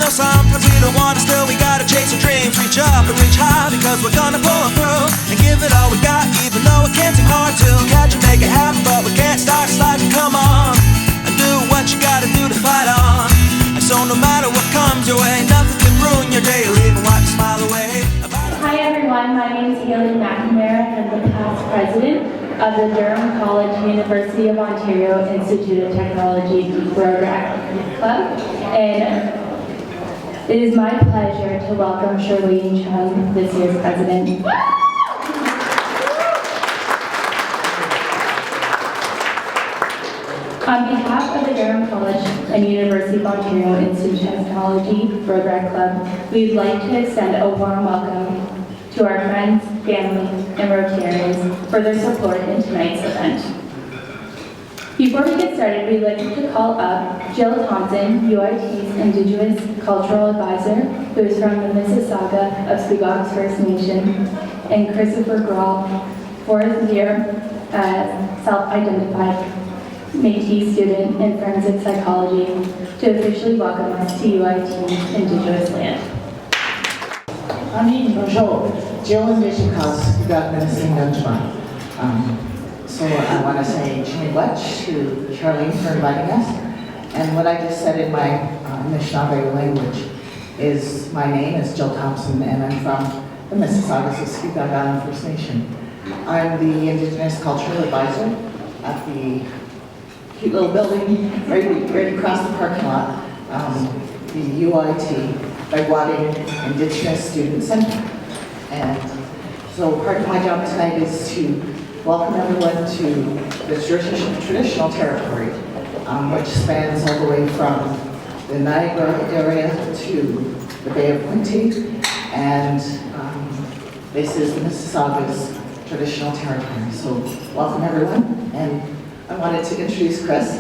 know sometimes we don't want to, still we gotta chase our dreams. Reach up and reach high, because we're gonna pull through and give it all we got, even though it can seem hard to catch and make it happen. But we can't start sliding, come on, and do what you gotta do to fight on. And so no matter what comes your way, nothing can ruin your day or even wipe a smile away. Hi everyone, my name is Haley McNamara, and I'm the past president of the Durham College University of Ontario Institute of Technology Rotaract Club, and it is my pleasure to welcome Shirley Chung, this year's president. On behalf of the Durham College and University of Ontario Institute of Technology Rotaract Club, we'd like to extend a warm welcome to our friends, family, and Rotarians for their support in tonight's event. Before we get started, we'd like to call up Jill Thompson, UIT's Indigenous Cultural Advisor, who is from the Mississauga of Squeagox First Nation, and Christopher Grawl, fourth-year self-identified Métis student in forensic psychology, to officially welcome us to UIT Indigenous Land. Bonjour, Jill and Vision House, Squeagox Medicine Dungeon. So I want to say Chimmy Butch to Charlene for inviting us. And what I just said in my Anishinaabe language is, my name is Jill Thompson, and I'm from the Mississaugas of Squeagox Island First Nation. I'm the Indigenous Cultural Advisor at the cute little building right across the parking lot, the UIT Bagwading Indigenous Student Center. And so part of my job tonight is to welcome everyone to the traditional territory, which spans all the way from the Niagara area to the Bay of Quinte, and this is the Mississaugas traditional territory. So welcome everyone, and I wanted to introduce Chris.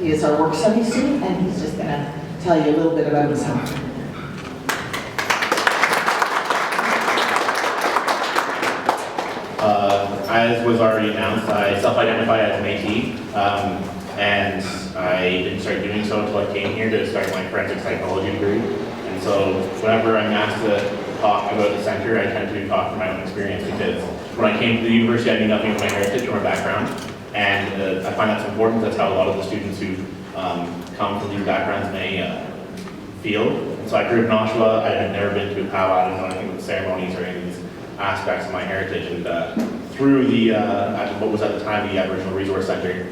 He is our work study student, and he's just going to tell you a little bit about himself. As was already announced, I self-identify as Métis, and I didn't start doing so until I came here to start my forensic psychology degree. And so whenever I'm asked to talk about the center, I tend to talk from my own experience, because when I came to the university, I knew nothing of my heritage or my background, and I find that's important. That's how a lot of the students who come from these backgrounds may feel. And so I grew up in Oshawa. I had never been to a powwow. I didn't know anything about ceremonies or any of these aspects of my heritage, and through the what was at the time the Aboriginal Resource Center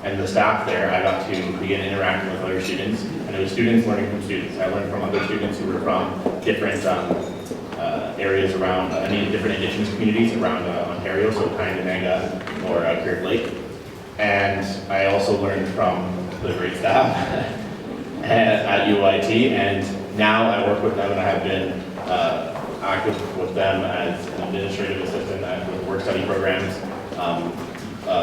and the staff there, I got to begin interacting with other students, and it was students learning from students. I learned from other students who were from different areas around, different Indigenous communities around Ontario, so Tyendinaga or Kirk Lake. And I also learned from the great staff at UIT, and now I work with them, and I have been active with them as an administrative assistant with work study programs,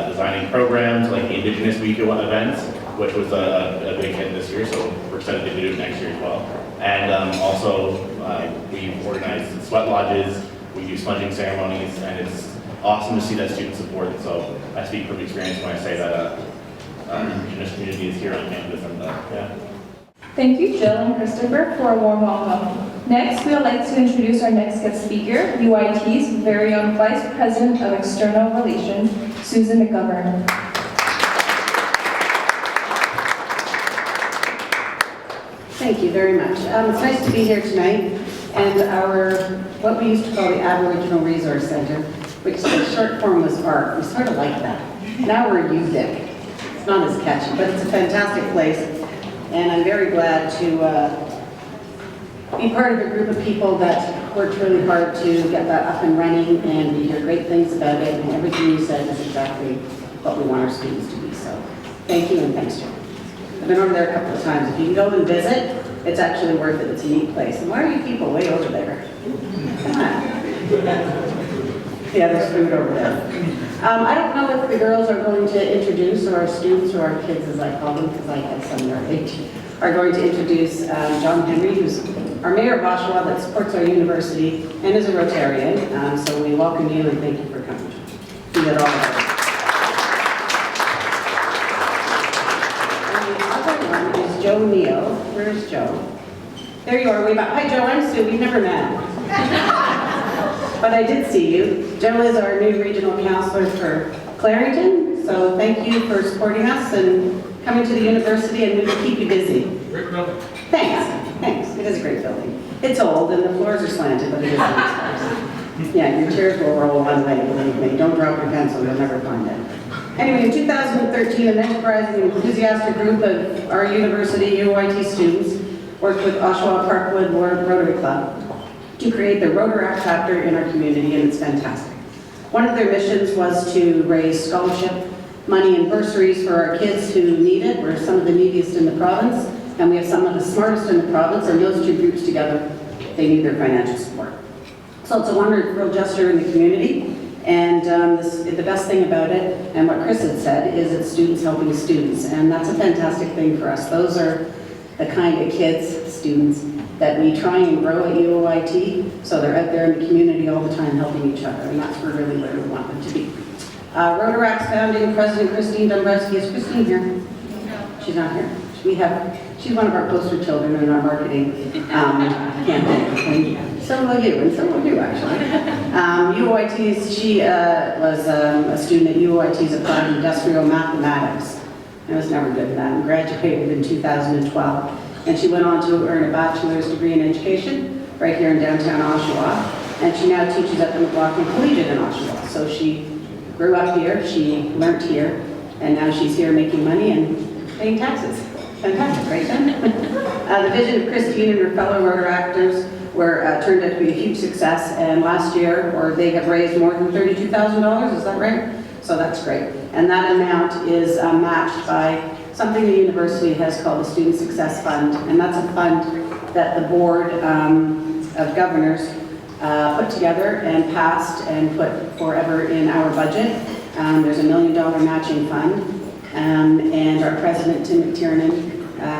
designing programs like the Indigenous Week events, which was a big hit this year, so we're excited to do it next year as well. And also, we've organized sweat lodges, we do sponging ceremonies, and it's awesome to see that student support. So I speak from experience when I say that Indigenous community is here on campus, and yeah. Thank you, Jill and Christopher, for a warm welcome. Next, we would like to introduce our next guest speaker, UIT's very own Vice President of External Relations, Susan McGovern. Thank you very much. It's nice to be here tonight, and what we used to call the Aboriginal Resource Center, which the short form was ARC. We sort of like that. Now we're UDIC. It's not as catchy, but it's a fantastic place, and I'm very glad to be part of a group of people that worked really hard to get that up and running, and we hear great things about it, and everything you said is exactly what we want our students to be. So thank you, and thanks, Joe. I've been over there a couple of times. If you can go and visit, it's actually worth it. It's a neat place. And why are you people way over there? Come on. Yeah, there's food over there. I don't know if the girls are going to introduce, or our students, or our kids, as I call them, because I have some their age, are going to introduce John Henry, who's our mayor of Oshawa that supports our university and is a Rotarian. So we welcome you and thank you for coming. See that all over. And the other one is Joe Neal. Where's Joe? There you are, way back. Hi, Joe, I'm Sue. We've never met. But I did see you. Joe is our new regional counselor for Clarington, so thank you for supporting us and coming to the university, and we will keep you busy. Great building. Thanks. It is a great building. It's old and the floors are slanted, but it is nice. Yeah, your chairs will roll one way, believe me. Don't drop your pencil, you'll never find it. Anyway, in 2013, an enterprising and enthusiastic group of our university UOIT students worked with Oshawa Parkwood Rotary Club to create the Rotaract chapter in our community, and it's fantastic. One of their missions was to raise scholarship money and bursaries for our kids who need it. We're some of the neediest in the province, and we have some of the smartest in the province, and those two groups together, they need their financial support. So it's a wonderful gesture in the community, and the best thing about it, and what Chris had said, is it's students helping students, and that's a fantastic thing for us. Those are the kind of kids, students, that we try and grow at UOIT, so they're out there in the community all the time helping each other, and that's really where we want them to be. Rotaract's founding president, Christine Dombrowski. Is Christine here? She's not here. She's one of our poster children in our marketing campaign. And so will you, and so will you actually. She was a student at UOIT's Applied Industrial Mathematics. I was never good at that, and graduated in 2012. And she went on to earn a bachelor's degree in education right here in downtown Oshawa. And she now teaches at the McLaughlin Collegiate in Oshawa. So she grew up here, she learned here, and now she's here making money and paying taxes. Fantastic, right then? The vision of Christine and her fellow Rotaractors turned out to be a huge success, and last year, they have raised more than $32,000, is that right? So that's great. And that amount is matched by something the university has called the Student Success Fund, and that's a fund that the Board of Governors put together and passed and put forever in our budget. There's a $1 million matching fund, and our president, Tim McTiernan,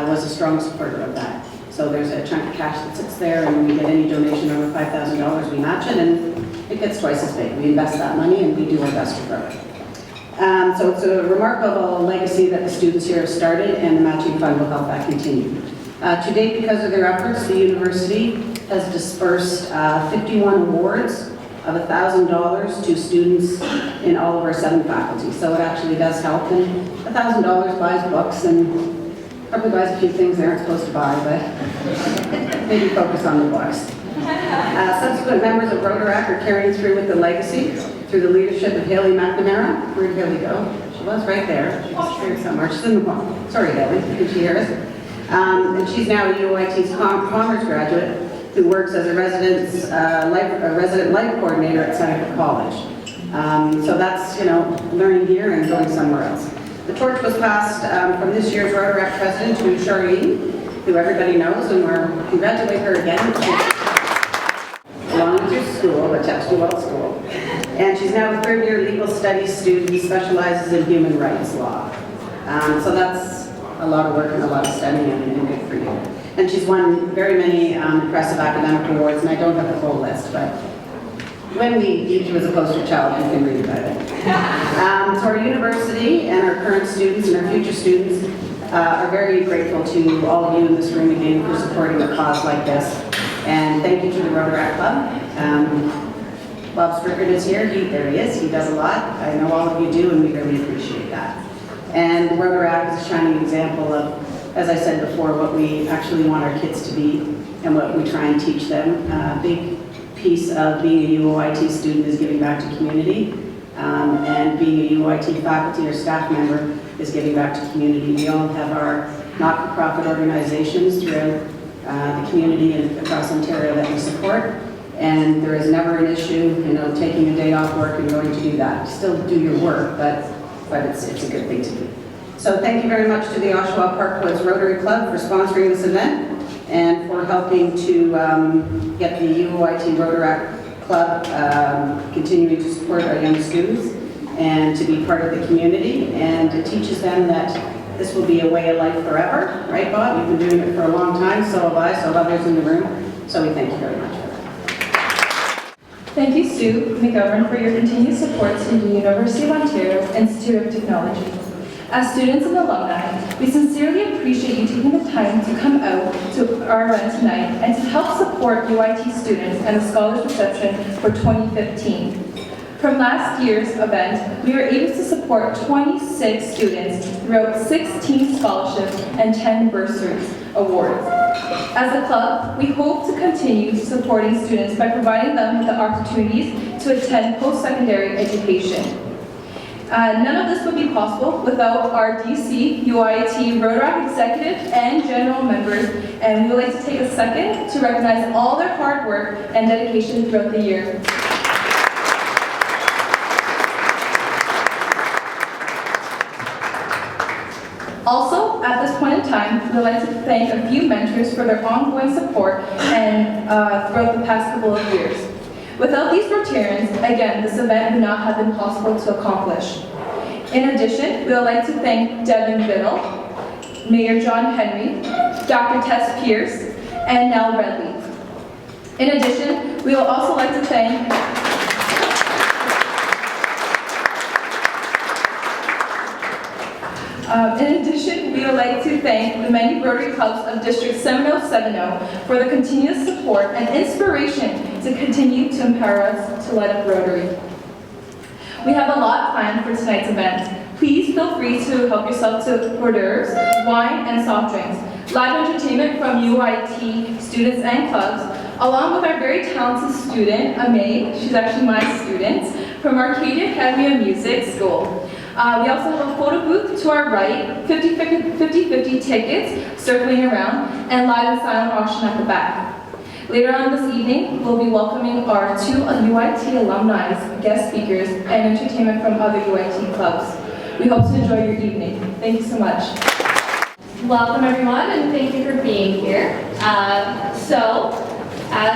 was a strong supporter of that. So there's a chunk of cash that sits there, and when we get any donation over $5,000, we match it, and it gets twice as big. We invest that money, and we do our best to grow it. So it's a remarkable legacy that the students here have started, and the matching fund will help that continue. To date, because of their efforts, the university has dispersed 51 awards of $1,000 to students in all of our 7 faculties. So it actually does help, and $1,000 buys books and probably buys a few things they aren't supposed to buy, but maybe focus on the books. Subsequent members of Rotaract are carrying through with the legacy through the leadership of Haley McNamara. Where'd Haley go? She was right there. She's here somewhere. She's in the wall. Sorry, Haley, can she hear us? And she's now a UOIT's Commerce graduate who works as a resident life coordinator at Seneca College. So that's, learning here and going somewhere else. The torch was passed from this year's Rotaract president to Charlene, who everybody knows, and we're congratulate her again. Along with your school, but you have to do well at school. And she's now a third-year legal studies student who specializes in human rights law. So that's a lot of work and a lot of studying, and good for you. And she's won very many impressive academic awards, and I don't have the full list, but when we use you as a poster child, you can read about it. So our university and our current students and our future students are very grateful to all of you in this room again for supporting a cause like this. And thank you to the Rotaract Club. Bob Strickard is here. There he is. He does a lot. I know all of you do, and we really appreciate that. And Rotaract is a shining example of, as I said before, what we actually want our kids to be and what we try and teach them. A big piece of being a UOIT student is giving back to community, and being a UOIT faculty or staff member is giving back to community. We all have our not-for-profit organizations throughout the community and across Ontario that we support, and there is never an issue, taking a day off work and going to do that. Still do your work, but it's a good thing to do. So thank you very much to the Oshawa Parkwoods Rotary Club for sponsoring this event and for helping to get the UOIT Rotaract Club continuing to support our young students and to be part of the community, and it teaches them that this will be a way of life forever, right, Bob? You've been doing it for a long time, so have I, so have others in the room, so we thank you very much for that. Thank you, Sue McGovern, for your continued support to the University of Ontario Institute of Technology. As students and alumni, we sincerely appreciate you taking the time to come out to our event tonight and to help support UIT students and the Scholars Reception for 2015. From last year's event, we were able to support 26 students throughout 16 scholarships and 10 bursaries awards. As a club, we hope to continue supporting students by providing them with the opportunities to attend post-secondary education. None of this would be possible without our DC, UIT, Rotaract executive and general members, and we would like to take a second to recognize all their hard work and dedication throughout the year. Also, at this point in time, we would like to thank a few mentors for their ongoing support and throughout the past couple of years. Without these Rotarians, again, this event would not have been possible to accomplish. In addition, we would like to thank Devin Biddle, Mayor John Henry, Dr. Tess Pierce, and Nell Redley. In addition, we will also like to thank the many Rotary Clubs of District 7070 for the continuous support and inspiration to continue to empower us to light up Rotary. We have a lot planned for tonight's event. Please feel free to help yourself to hors d'oeuvres, wine, and soft drinks. Live entertainment from UIT students and clubs, along with our very talented student, Amay, she's actually my student, from Arcadia Academy of Music School. We also have a photo booth to our right, 50-50 tickets circling around, and live and silent auction at the back. Later on this evening, we'll be welcoming our two UIT alumni, guest speakers, and entertainment from other UIT clubs. We hope to enjoy your evening. Thank you so much. Welcome everyone, and thank you for being here. As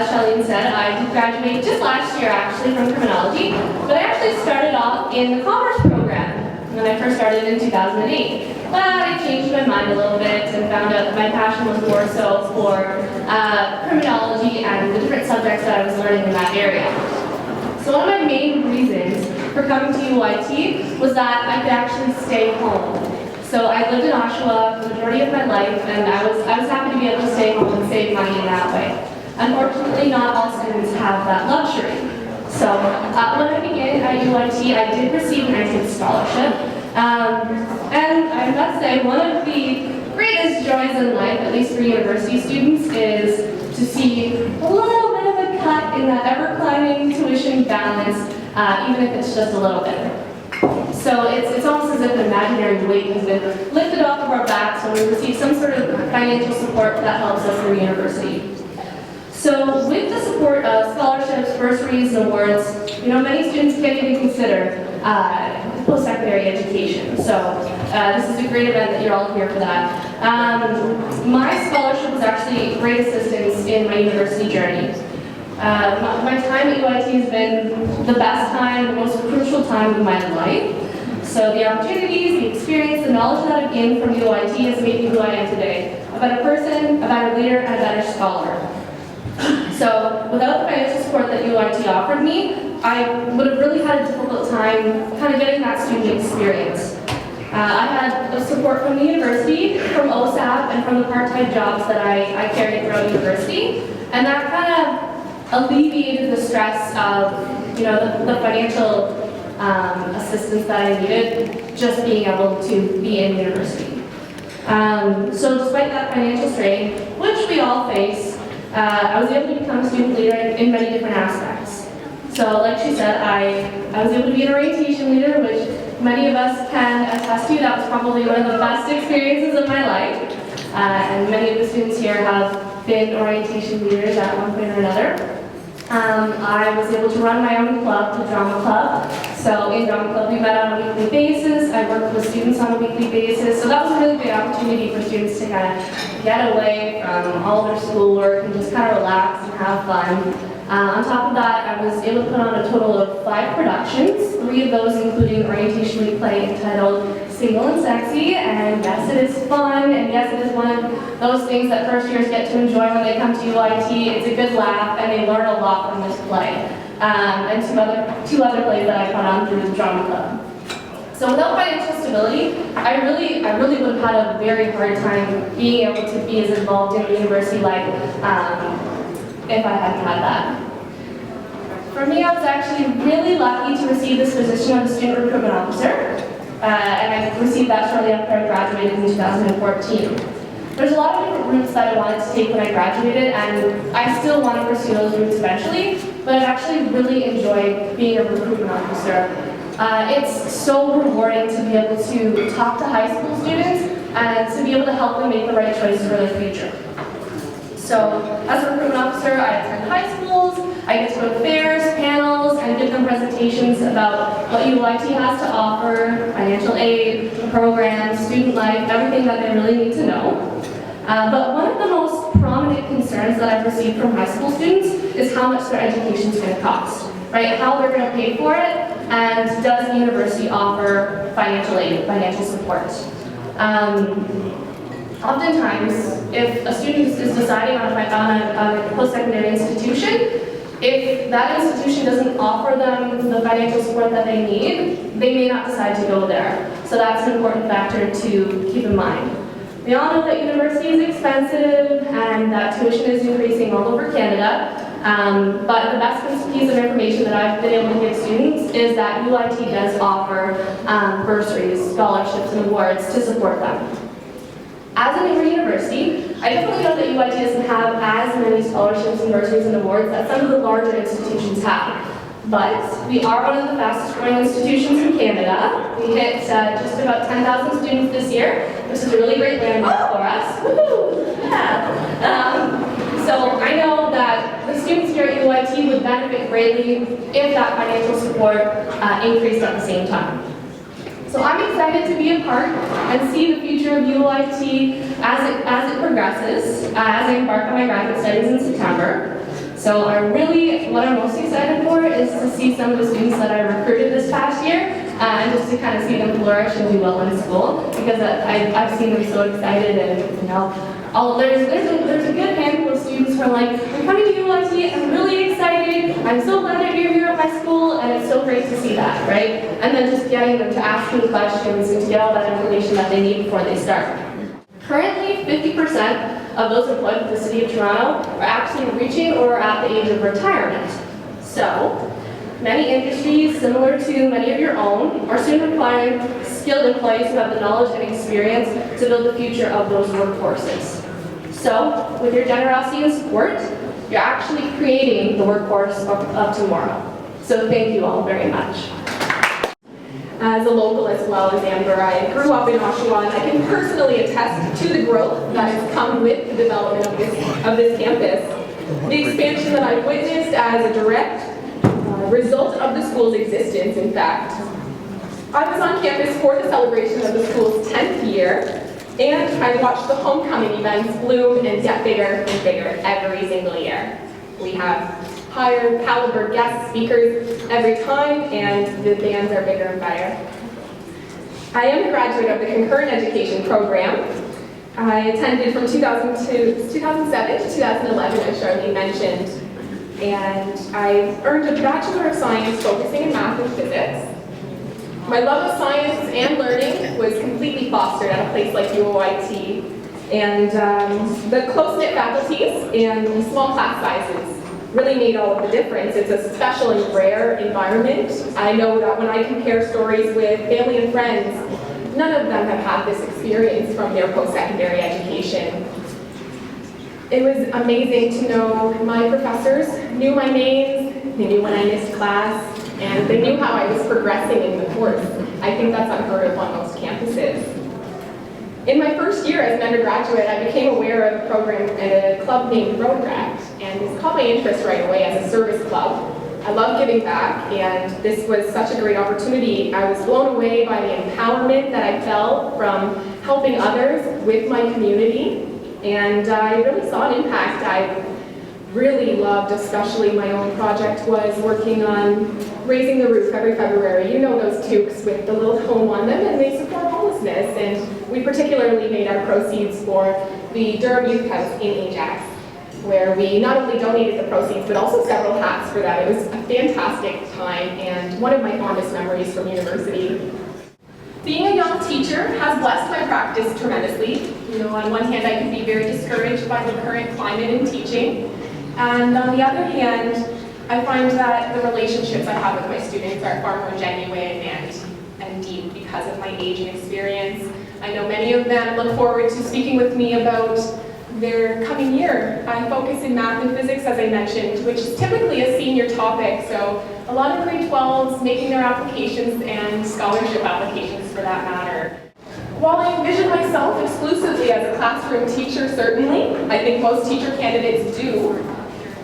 Charlene said, I did graduate just last year actually from criminology, but I actually started off in the commerce program when I first started in 2008. But I changed my mind a little bit and found out that my passion was more so for criminology and the different subjects that I was learning in that area. So one of my main reasons for coming to UIT was that I could actually stay home. So I lived in Oshawa for the majority of my life, and I was happy to be able to stay home and save money in that way. Unfortunately, not all students have that luxury. So when I began at UIT, I did receive an entrance scholarship. And I must say, one of the greatest joys in life, at least for university students, is to see a little bit of a cut in that ever-climbing tuition balance, even if it's just a little bit. So it's almost as if an imaginary weight has been lifted off of our backs when we receive some sort of financial support that helps us through university. So with the support of scholarships, bursaries, and awards, many students can't even consider post-secondary education. So this is a great event that you're all here for that. My scholarship was actually great assistance in my university journey. My time at UIT has been the best time, the most crucial time of my life. So the opportunities, the experience, the knowledge that I've gained from UIT has made me who I am today. A better person, a better leader, and a better scholar. So without the financial support that UIT offered me, I would have really had a difficult time kind of getting that student experience. I had the support from the university, from OSAP, and from the part-time jobs that I carried throughout university, and that kind of alleviated the stress of the financial assistance that I needed, just being able to be in university. So despite that financial strain, which we all face, I was able to become a student leader in many different aspects. So like she said, I was able to be an orientation leader, which many of us can attest to. That was probably one of the best experiences of my life. And many of the students here have been orientation leaders at one point or another. I was able to run my own club, the Drama Club. So in Drama Club, we met on a weekly basis. I worked with students on a weekly basis. So that was a really great opportunity for students to kind of get away from all their schoolwork and just kind of relax and have fun. On top of that, I was able to put on a total of 5 productions, 3 of those including orientation week play entitled Single and Sexy, and yes, it is fun, and yes, it is one of those things that first years get to enjoy when they come to UIT. It's a good laugh, and they learn a lot from this play. And two other plays that I put on through the Drama Club. So without financial stability, I really would have had a very hard time being able to be as involved in university life if I hadn't had that. For me, I was actually really lucky to receive this position of a student recruitment officer, and I received that shortly after I graduated in 2014. There's a lot of different routes that I wanted to take when I graduated, and I still want to pursue those routes eventually, but I've actually really enjoyed being a recruitment officer. It's so rewarding to be able to talk to high school students and to be able to help them make the right choices for their future. So, as a recruitment officer, I attend high schools, I get to go to fairs, panels, and give them presentations about what UIT has to offer, financial aid, programs, student life, everything that they really need to know. But one of the most prominent concerns that I've received from high school students is how much their education is going to cost, right? How they're going to pay for it, and does the university offer financial aid, financial support? Oftentimes, if a student is deciding on a post-secondary institution, if that institution doesn't offer them the financial support that they need, they may not decide to go there. So that's an important factor to keep in mind. We all know that university is expensive and that tuition is increasing all over Canada, but the best piece of information that I've been able to give students is that UIT does offer bursaries, scholarships, and awards to support them. As a newer university, I definitely know that UIT doesn't have as many scholarships and bursaries and awards that some of the larger institutions have. But we are one of the fastest growing institutions in Canada. We hit just about 10,000 students this year, which is a really great landmark for us. Woohoo! Yeah. So I know that the students here at UIT would benefit greatly if that financial support increased at the same time. So I'm excited to be a part and see the future of UIT as it progresses, as I embark on my graduate studies in September. So what I'm most excited for is to see some of the students that I recruited this past year, and just to kind of see them flourish and do well in school, because I've seen them so excited, and there's a good handful of students who are like, I'm coming to UIT, I'm really excited, I'm so glad that you're here at my school, and it's so great to see that, right? And then just getting them to ask me questions and to get all that information that they need before they start. Currently, 50% of those employed with the City of Toronto are actually reaching or are at the age of retirement. So, many industries, similar to many of your own, are soon requiring skilled employees who have the knowledge and experience to build the future of those workforces. So, with your generosity and support, you're actually creating the workforce of tomorrow. So thank you all very much. As a local as well as Amber, I grew up in Oshawa, and I can personally attest to the growth that has come with the development of this campus. The expansion that I've witnessed as a direct result of the school's existence, in fact. I was on campus for the celebration of the school's 10th year, and I watched the homecoming events bloom and get bigger and bigger every single year. We have higher caliber guest speakers every time, and the bands are bigger and better. I am a graduate of the Concurrent Education Program. I attended from 2007 to 2011, as Charlene mentioned, and I earned a Bachelor of Science focusing in math and physics. My love of science and learning was completely fostered at a place like UOIT, and the close-knit faculties and the small class sizes really made all of the difference. It's a special and rare environment. I know that when I compare stories with family and friends, none of them have had this experience from their post-secondary education. It was amazing to know my professors knew my names, they knew when I missed class, and they knew how I was progressing in the course. I think that's unheard of on most campuses. In my first year as an undergraduate, I became aware of a program at a club named Rotaract, and this caught my interest right away as a service club. I love giving back, and this was such a great opportunity. I was blown away by the empowerment that I felt from helping others with my community, and I really saw an impact. I really loved, especially my own project, was working on raising the roof every February. You know those toques with the little home on them, and they support homelessness. And we particularly made our proceeds for the Durham Youth House in Ajax, where we not only donated the proceeds, but also several hats for that. It was a fantastic time and one of my fondest memories from university. Being a young teacher has blessed my practice tremendously. You know, on one hand, I can be very discouraged by the current climate in teaching. And on the other hand, I find that the relationships I have with my students are far more genuine and deep because of my age and experience. I know many of them look forward to speaking with me about their coming year. I focus in math and physics, as I mentioned, which is typically a senior topic, so a lot of grade 12s making their applications and scholarship applications for that matter. While I envision myself exclusively as a classroom teacher, certainly, I think most teacher candidates do,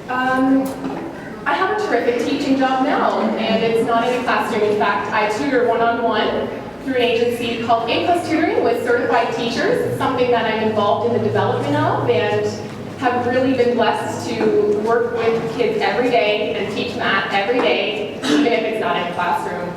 I have a terrific teaching job now, and it's not in a classroom. In fact, I tutor one-on-one through an agency called A+ Tutoring with certified teachers. It's something that I'm involved in the development of and have really been blessed to work with kids every day and teach math every day, even if it's not in a classroom.